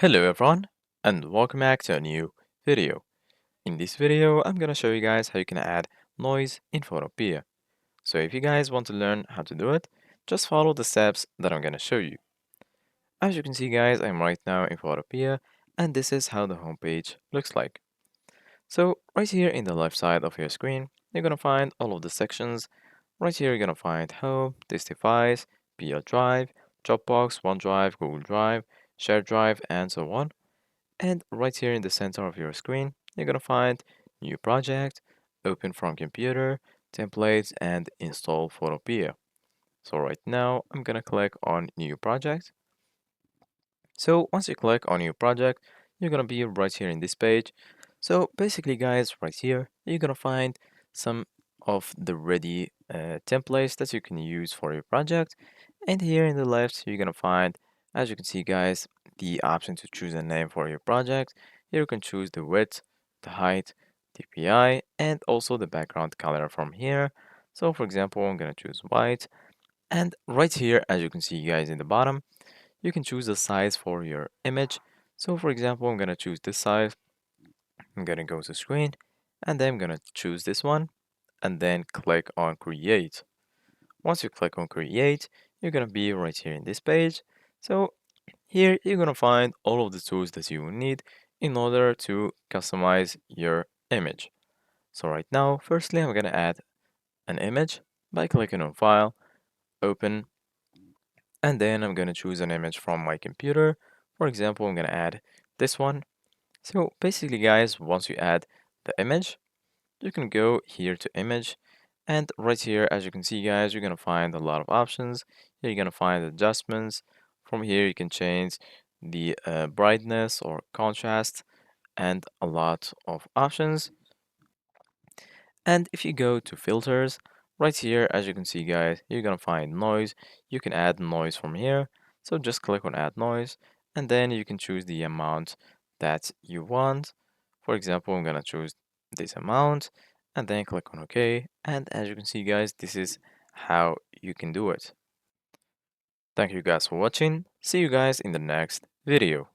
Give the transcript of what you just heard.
Hello everyone, and welcome back to a new video. In this video, I'm gonna show you guys how you can add noise in Photopea. So if you guys want to learn how to do it, just follow the steps that I'm gonna show you. As you can see guys, I'm right now in Photopea, and this is how the homepage looks like. So right here in the left side of your screen, you're gonna find all of the sections. Right here, you're gonna find Home, This Device, PL Drive, Dropbox, OneDrive, Google Drive, Shared Drive, and so on. And right here in the center of your screen, you're gonna find New Project, Open from Computer, Templates, and Install Photopea. So right now, I'm gonna click on New Project. So once you click on New Project, you're gonna be right here in this page. So basically, guys, right here, you're gonna find some of the ready templates that you can use for your project. And here in the left, you're gonna find, as you can see, guys, the option to choose a name for your project. Here you can choose the width, the height, DPI, and also the background color from here. So for example, I'm gonna choose white. And right here, as you can see, guys, in the bottom, you can choose the size for your image. So for example, I'm gonna choose this size. I'm gonna go to screen, and then I'm gonna choose this one, and then click on create. Once you click on create, you're gonna be right here in this page. So here you're gonna find all of the tools that you will need in order to customize your image. So right now, firstly, I'm gonna add an image by clicking on File, Open, and then I'm gonna choose an image from my computer. For example, I'm gonna add this one. So basically, guys, once you add the image, you can go here to image, and right here, as you can see, guys, you're gonna find a lot of options. Here you're gonna find adjustments. From here, you can change the brightness or contrast and a lot of options. And if you go to filters, right here, as you can see, guys, you're gonna find noise. You can add noise from here. So just click on add noise, and then you can choose the amount that you want. For example, I'm gonna choose this amount and then click on OK. And as you can see, guys, this is how you can do it. Thank you guys for watching. See you guys in the next video.